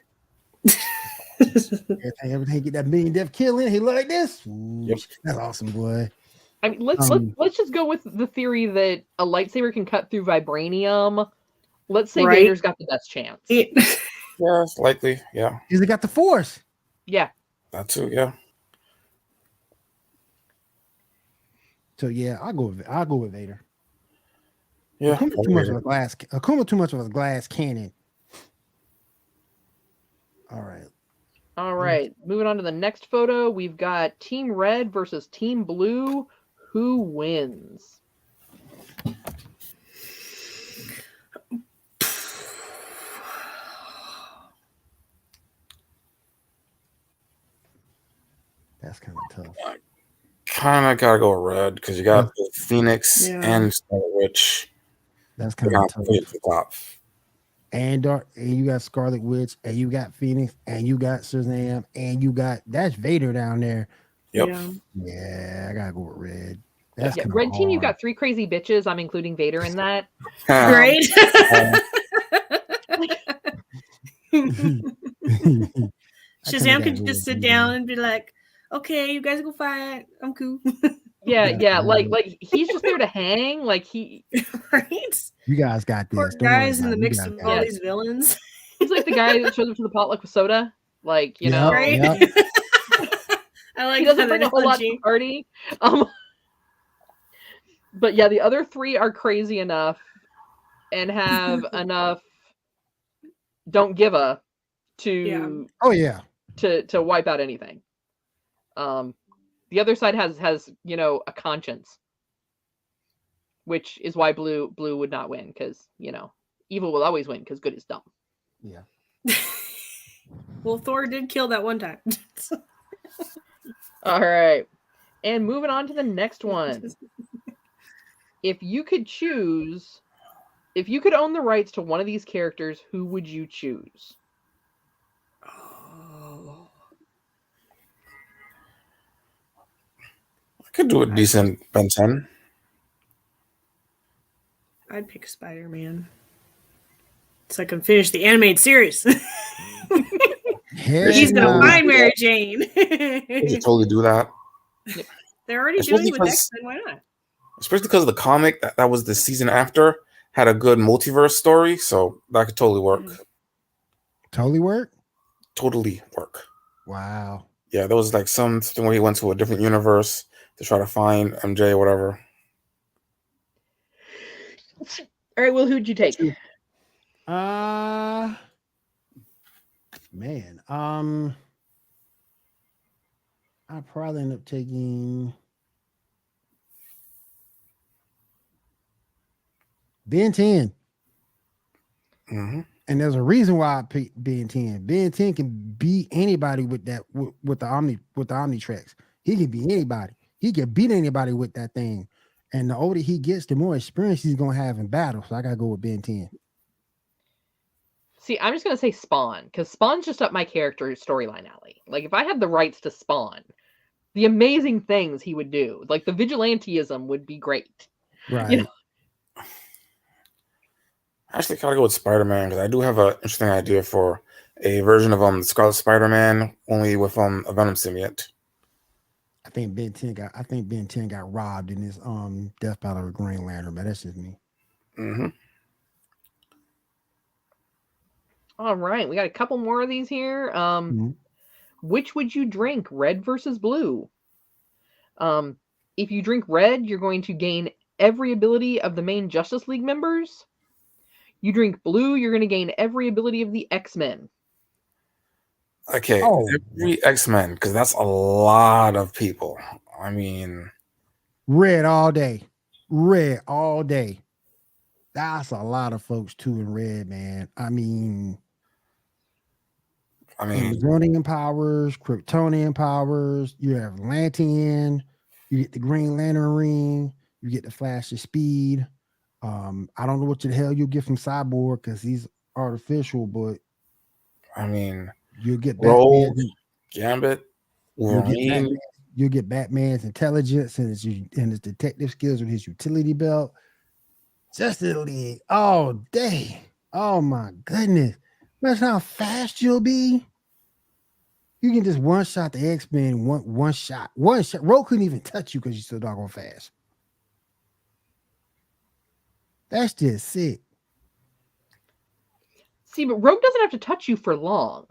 Everything get that million death killing. He like this. Yep. That's awesome, boy. I mean, let's just go with the theory that a lightsaber can cut through vibranium. Let's say Vader's got the best chance. Yeah, it's likely. Yeah. He's got the Force. Yeah. That too. Yeah. So yeah, I'll go with Vader. Yeah. Akuma too much of a glass cannon. All right. Moving on to the next photo, we've got Team Red versus Team Blue. Who wins? That's kind of tough. Kind of gotta go red because you got Phoenix Yeah. and Scarlet Witch. That's They're kind of gonna tough. put it to the top. And you got Scarlet Witch, and you got Phoenix, and you got Shazam, and you got that's Vader down there. Yep. Yeah. Yeah, I gotta go with Red. That's Yeah, kind of Red Team, you've hard. got 3 crazy bitches. I'm including Vader in that. Right? Shazam could just sit down and be like, "Okay, you guys go fight. I'm cool." Yeah, like he's just there to hang. Like Right? You guys got Poor this. Don't worry guys in about the it. mix You of guys all got these villains. he's like the guy that shows up to the potluck with soda. Like, you Yep. know, Right? Yep. I like he doesn't that bring a whole lot to the analogy. party. But yeah, the other 3 are crazy enough and have enough don't give a to Oh yeah. to wipe out anything. The other side has you know, a conscience, which is why blue would not win, because, you know, evil will always win because good is dumb. Yeah. Well, Thor did kill that one time. All right, and moving on to the next one. If you could own the rights to one of these characters, who would you choose? Oh. I could do a decent Ben 10. I'd pick Spider-Man. So I can finish the animated series. Hell He's gonna no. find Mary Jane. You could totally do that. They're already Especially doing it with because- X-Men. Why not? Especially because the comic that was the season after had a good multiverse story, so that could totally work. Totally work. Totally work. Wow. Yeah, there was like something where he went to a different universe to try to find MJ or whatever. All right, well, who'd you take? Man. I probably end up taking Ben 10. Mm-hmm. And there's a reason why I picked Ben 10. Ben 10 can beat anybody with that with the Omnitrix. He can beat anybody. He can beat anybody with that thing. And the older he gets, the more experience he's gonna have in battle. So I gotta go with Ben 10. See, I'm just gonna say Spawn, because Spawn's just up my character storyline alley. Like, if I had the rights to Spawn, the amazing things he would do, like the vigilanteism, would be great. Right. You know? I actually gotta go with Spider-Man because I do have an interesting idea for a version of Scarlet Spider-Man, only with a Venom symbiote. I think Ben 10 got robbed in this death battle with Green Lantern, but that's just me. Mm-hmm. All right, we got a couple more of these here. Which would you drink, red versus blue? If you drink red, you're going to gain every ability of the main Justice League members. You drink blue, you're going to gain every ability of the X-Men. Okay, Oh. every X-Men, because that's a lot of people. I mean, Red all day. Red all day. That's a lot of folks too in red, man. I mean, Amazonian powers, Kryptonian powers, you have Atlantean, you get the Green Lantern ring, you get the Flash of Speed. I don't know what the hell you'll get from Cyborg because he's artificial, but I mean, you'll get Rogue, Batman. Gambit, You'll Wolverine. get Batman's intelligence and his detective skills with his utility belt. Justice League all day. Oh my goodness. Imagine how fast you'll be. You can just one shot the X-Men, one shot. Rogue couldn't even touch you because you're so doggone fast. That's just sick. See, but Rogue doesn't have to touch you for long.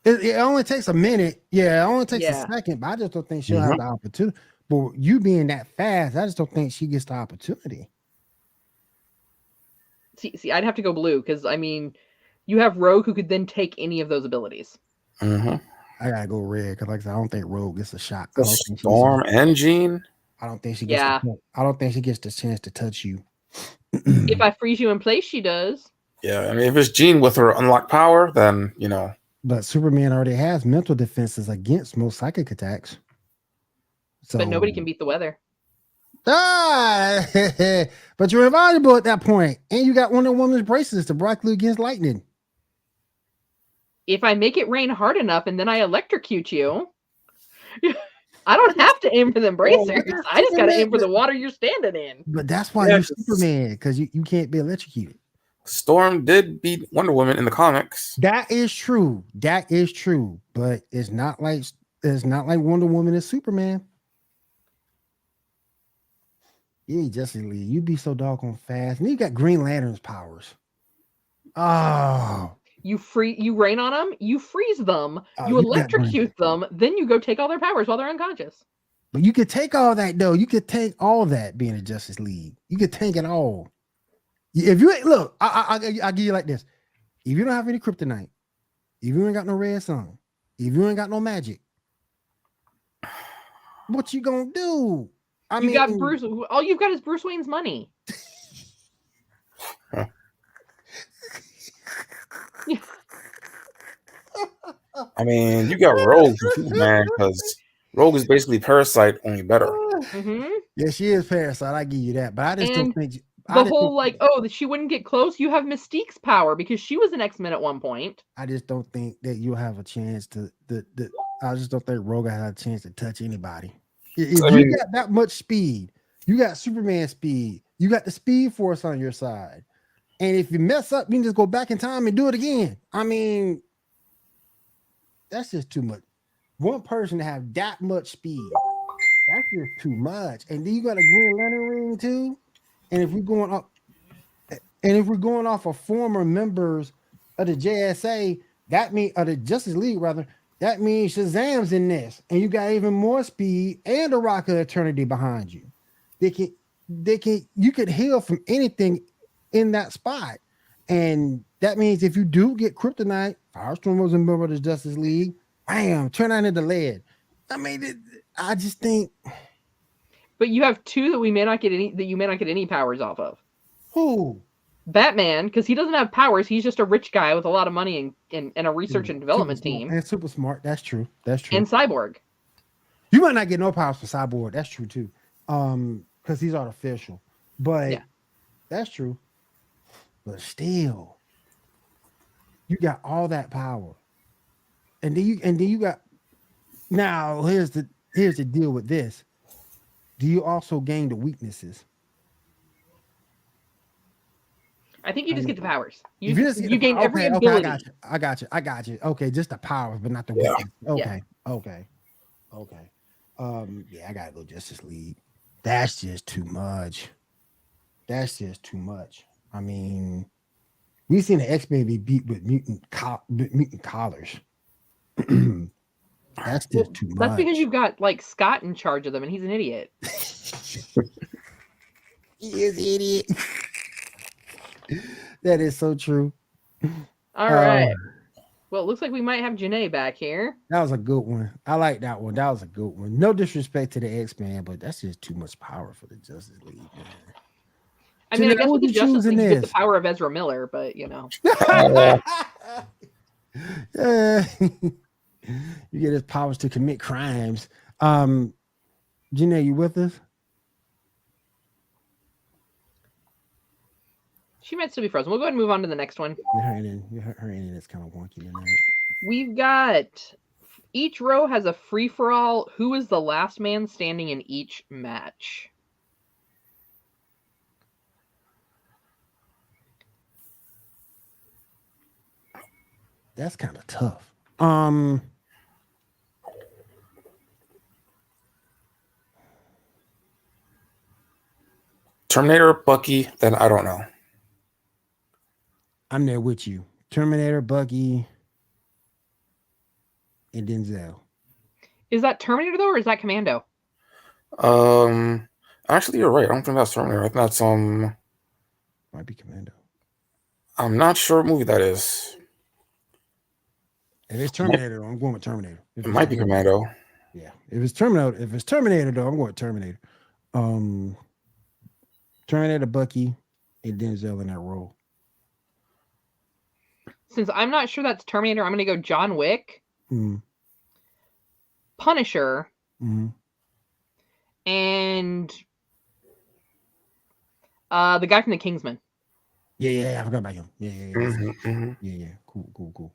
It only takes a minute. Yeah, it only takes Yeah. a second, but I just don't think she'll have the opportunity. But you being that fast, I just don't think she gets the opportunity. See, I'd have to go blue, because, I mean, you have Rogue who could then take any of those abilities. Mm-hmm. I gotta go red because, like I said, I don't think Rogue gets a shot. I don't think Storm and Jean. I don't think she gets. Yeah. I don't think she gets the chance to touch you. If I freeze you in place, she does. Yeah, I mean, if it's Jean with her unlocked power, then, you know. But Superman already has mental defenses against most psychic attacks. So, But nobody can beat the weather. Ah, but you're invaluable at that point, and you got Wonder Woman's bracelets to block you against lightning. If I make it rain hard enough and then I electrocute you, I don't have to aim for them bracers. I just got to aim for the water you're standing in. But that's why you're Superman, because you can't be electrocuted. Storm did beat Wonder Woman in the comics. That is true. That is true. But it's not like Wonder Woman is Superman. Yeah, Justice League. You be so doggone fast. And you got Green Lantern's powers. Oh. You rain on them, you freeze them, you electrocute them, then you go take all their powers while they're unconscious. But you could take all that though. You could take all that being a Justice League. You could take it all. If you look, I'll give you like this. If you don't have any kryptonite, if you ain't got no red sun, if you ain't got no magic, what you gonna do? All you've got is Bruce Wayne's money. I mean, you got Rogue too, man, because Rogue is basically Parasite, only better. Mm-hmm. Yeah, she is Parasite. I give you that, but I just don't think that she wouldn't get close. You have Mystique's power because she was an X-Men at one point. I just don't think that you'll have a chance to. I just don't think Rogue has a chance to touch anybody. If you got that much speed, you got Superman speed. You got the Speed Force on your side. And if you mess up, you can just go back in time and do it again. I mean, that's just too much. One person to have that much speed, that's just too much. And then you got a Green Lantern ring too. And if we're going off of former members of the JSA, that means of the Justice League rather, that means Shazam's in this, and you got even more speed and a Rock of Eternity behind you. You could heal from anything in that spot. And that means if you do get kryptonite, Firestorm was a member of the Justice League, bam, turn that into lead. I mean, I just think. But you have two that you may not get any powers off of. Who? Batman, because he doesn't have powers. He's just a rich guy with a lot of money and a research and development team. And super smart. That's true. And Cyborg. You might not get no powers for Cyborg. That's true too. Because he's artificial. But yeah, that's true. But still, you got all that power. And then you got. Now here's the deal with this. Do you also gain the weaknesses? I think you just get the powers. You gain every ability. I got you. Okay, just the powers, but not the weakness. Okay. I gotta go Justice League. That's just too much. I mean, we've seen the X-Men be beat with mutant collars. That's just too much. That's because you've got like Scott in charge of them, and he's an idiot. He is an idiot. That is so true. All right. Well, it looks like we might have Jenae back here. That was a good one. I like that one. That was a good one. No disrespect to the X-Men, but that's just too much power for the Justice League, man. I mean, I guess with the Justice League, you get the power of Ezra Miller, but you know. You get his powers to commit crimes. Jenae, you with us? She might still be frozen. We'll go ahead and move on to the next one. Her ending is kind of wonky tonight. We've got each row has a free-for-all. Who is the last man standing in each match? That's kind of tough. Terminator, Bucky, then I don't know. I'm there with you. Terminator, Bucky, and Denzel. Is that Terminator though, or is that Commando? Actually, you're right. I don't think that's Terminator. I think that's might be Commando. I'm not sure what movie that is. If it's Terminator, I'm going with Terminator. It might be Commando. Yeah. If it's Terminator though, I'm going with Terminator. Terminator, Bucky, and Denzel in that role. Since I'm not sure that's Terminator, I'm going to go John Wick, Punisher, and The guy from the Kingsman. Yeah, I forgot about him. Yeah. Mhm. Yeah. Cool.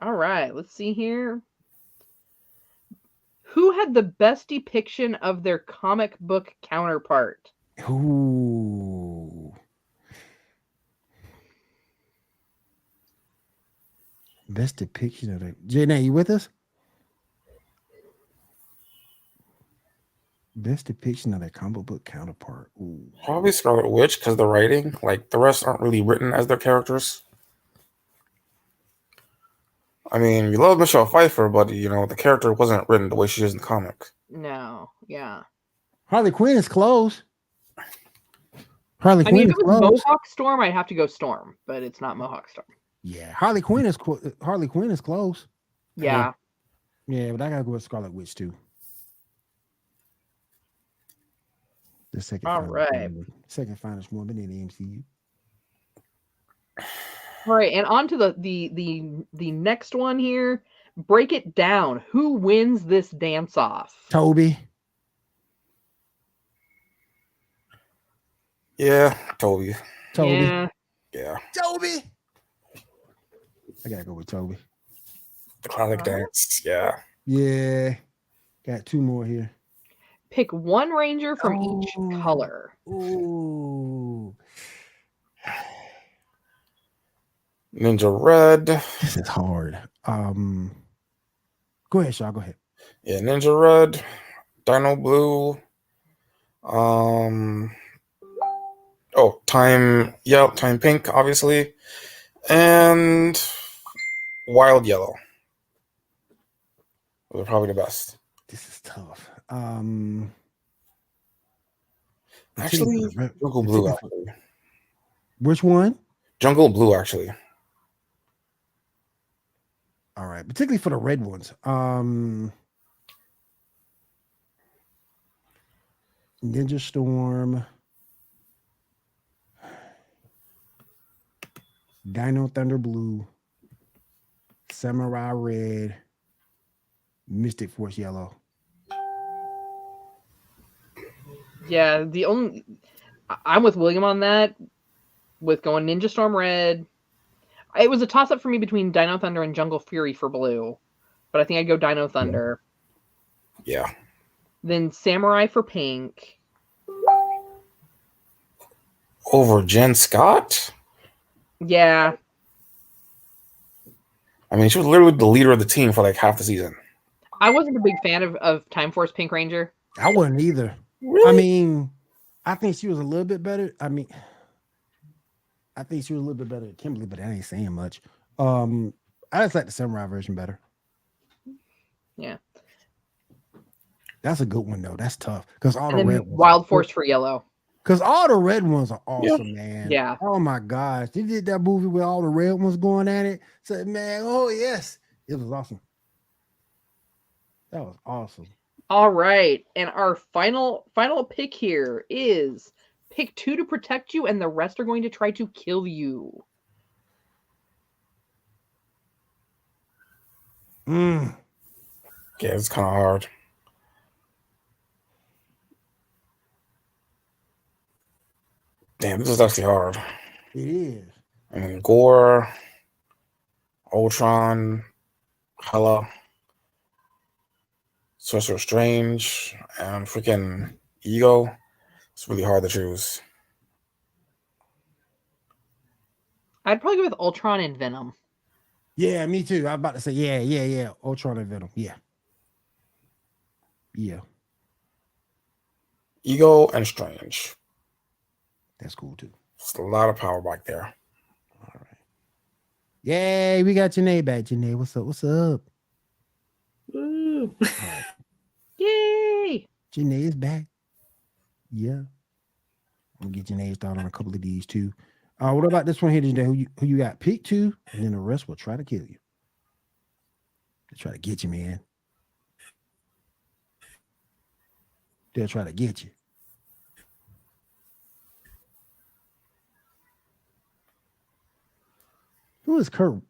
All right, let's see here. Who had the best depiction of their comic book counterpart? Ooh. Best depiction of it. Jenae, you with us? Best depiction of their comic book counterpart. Ooh. Probably Scarlet Witch because the writing, like the rest, aren't really written as their characters. I mean, you love Michelle Pfeiffer, but the character wasn't written the way she is in the comic. No, yeah. Harley Quinn is close. Harley I Quinn mean, if is it was close. Mohawk Storm, I'd have to go Storm, but it's not Mohawk Storm. Yeah, Harley Quinn is close. Yeah. Yeah, but I gotta go with Scarlet Witch too. The second. All right. Second finest woman in the MCU. All right, and on to the next one here. Break it down. Who wins this dance off? Toby. Yeah, Toby. Yeah. Yeah. Toby. I gotta go with Toby. The classic dance. Yeah. Yeah. Got two more here. Pick one ranger from each color. Ooh. Ninja Red. This is hard. Go ahead, Shah. Go ahead. Yeah, Ninja Red. Dino Blue. Time Pink, obviously. And Wild Yellow. Those are probably the best. This is tough. Actually, Jungle Blue, actually. Which one? Jungle Blue, actually. All right, particularly for the red ones. Ninja Storm, Dino Thunder Blue, Samurai Red, Mystic Force Yellow. Yeah, I'm with William on that, with going Ninja Storm Red. It was a toss-up for me between Dino Thunder and Jungle Fury for blue, but I think I'd go Dino Thunder. Yeah. Then Samurai for pink. Over Jen Scott? Yeah. I mean, she was literally the leader of the team for like half the season. I wasn't a big fan of Time Force Pink Ranger. I wasn't either. Really? I mean, I think she was a little bit better. I think she was a little bit better than Kimberly, but that ain't saying much. I just like the Samurai version better. Yeah. That's a good one though. That's tough because all And the then red ones Wild Force for yellow. Because all the red ones are awesome, man. Yeah. Oh my gosh. They did that movie with all the red ones going at it. Said, man, oh yes. It was awesome. That was awesome. All right. And our final pick here is pick 2 to protect you, and the rest are going to try to kill you. Yeah, it's kind of hard. Damn, this is actually hard. It is. I mean, Gore, Ultron, Hela, Sorcerer Strange, and freaking Ego. It's really hard to choose. I'd probably go with Ultron and Venom. Yeah, me too. I was about to say, yeah. Ultron and Venom. Yeah. Ego and Strange. That's cool too. It's a lot of power back there. All right. Yay, we got Jenae back. Jenae, what's up? What's up? Woo. Right. Yay! Jenae is back. Yeah. I'm gonna get Jenae's thought on a couple of these too. What about this one here today? Who you got? Pick 2, and then the rest will try to kill you. They'll try to get you, man. They'll try to get you. Who is Kurt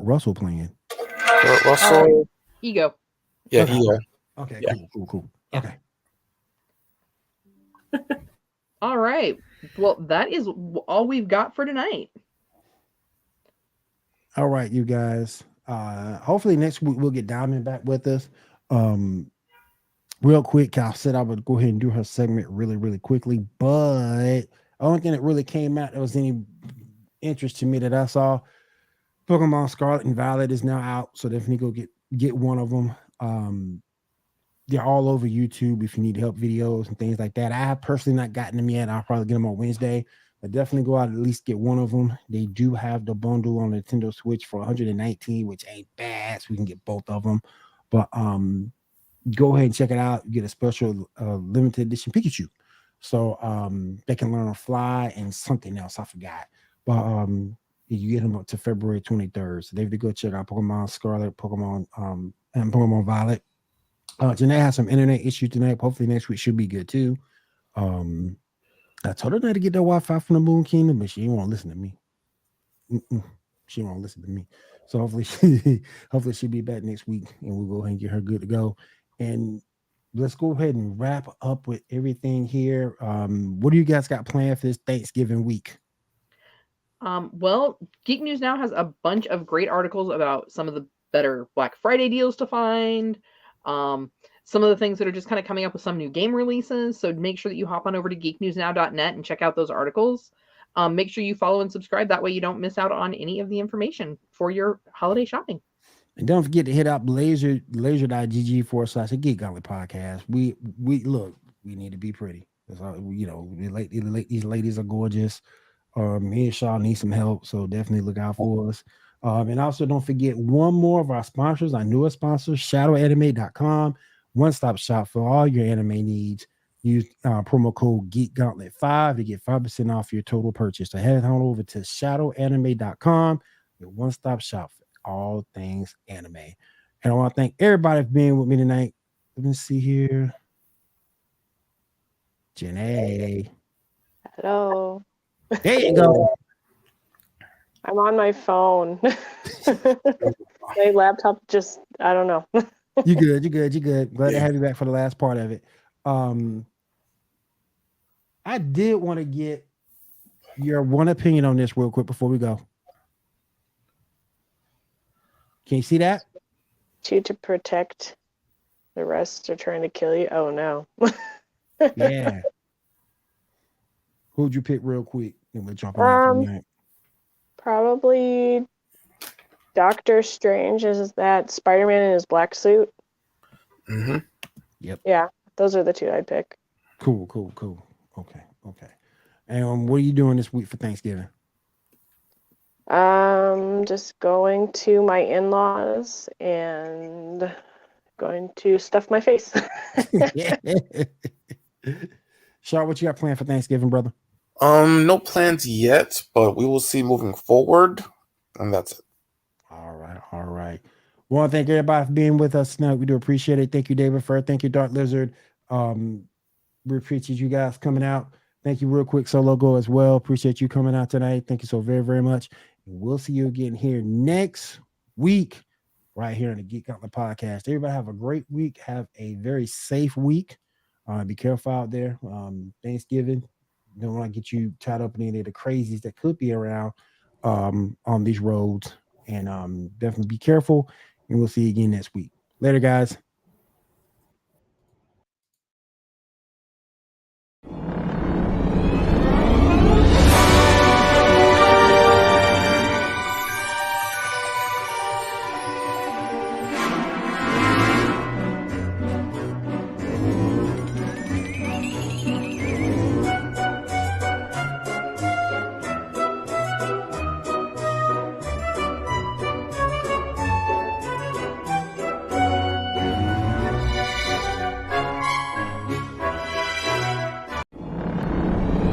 Russell playing? Kurt Russell. Ego. Yeah, Okay. Ego. Okay, Yeah. cool. Yeah. Okay. All right. Well, that is all we've got for tonight. All right, you guys. Hopefully next week we'll get Diamond back with us. Real quick, I said I would go ahead and do her segment really, really quickly, but only thing that really came out that was any interest to me that I saw, Pokemon Scarlet and Violet is now out, so definitely go get one of them. They're all over YouTube if you need help videos and things like that. I have personally not gotten them yet. I'll probably get them on Wednesday, but definitely go out and at least get one of them. They do have the bundle on the Nintendo Switch for 119, which ain't bad, so we can get both of them. But go ahead and check it out. You get a special limited edition Pikachu, so they can learn to fly and something else I forgot. But you get them up to February 23rd. So they go check out Pokemon Scarlet, Pokemon and Pokemon Violet. Jenae has some internet issues tonight. Hopefully next week should be good too. I told her not to get that Wi-Fi from the Moon Kingdom, but she won't listen to me. She won't listen to me. So hopefully she'll be back next week, and we'll go ahead and get her good to go. And let's go ahead and wrap up with everything here. What do you guys got planned for this Thanksgiving week? Well, Geek News Now has a bunch of great articles about some of the better Black Friday deals to find. Some of the things that are just kind of coming up with some new game releases. So make sure that you hop on over to geeknewsnow.net and check out those articles. Make sure you follow and subscribe. That way you don't miss out on any of the information for your holiday shopping. And don't forget to hit up laser.gg/a Geek Gauntlet Podcast. We look, we need to be pretty. That's all, these ladies are gorgeous. Me and Shah need some help, so definitely look out for us. And also don't forget one more of our sponsors, our newest sponsor, shadowanime.com. One-stop shop for all your anime needs. Use promo code Geek Gauntlet 5 to get 5% off your total purchase. So head on over to shadowanime.com, your one-stop shop for all things anime. And I want to thank everybody for being with me tonight. Let me see here. Jenae. Hello. There you go. I'm on my phone. My laptop just, I don't know. You're good. Glad to have you back for the last part of it. I did want to get your one opinion on this real quick before we go. Can you see that? To protect the rest are trying to kill you. Oh no. Yeah. Who'd you pick real quick? And we'll jump on that. Probably Doctor Strange. Is that Spider-Man in his black suit? Mm-hmm. Yep. Yeah, those are the two I'd pick. Cool. Okay. And what are you doing this week for Thanksgiving? Just going to my in-laws and going to stuff my face. Shah, what you got planned for Thanksgiving, brother? No plans yet, but we will see moving forward, and that's it. All right. Want to thank everybody for being with us tonight. We do appreciate it. Thank you, David Fur. Thank you, Dark Lizard. We appreciate you guys coming out. Thank you, real quick, Solo Go as well. Appreciate you coming out tonight. Thank you so very, very much. And we'll see you again here next week, right here on the Geek Gauntlet Podcast. Everybody have a great week. Have a very safe week. Be careful out there. Thanksgiving. Don't want to get you tied up in any of the crazies that could be around on these roads. And definitely be careful. And we'll see you again next week. Later, guys.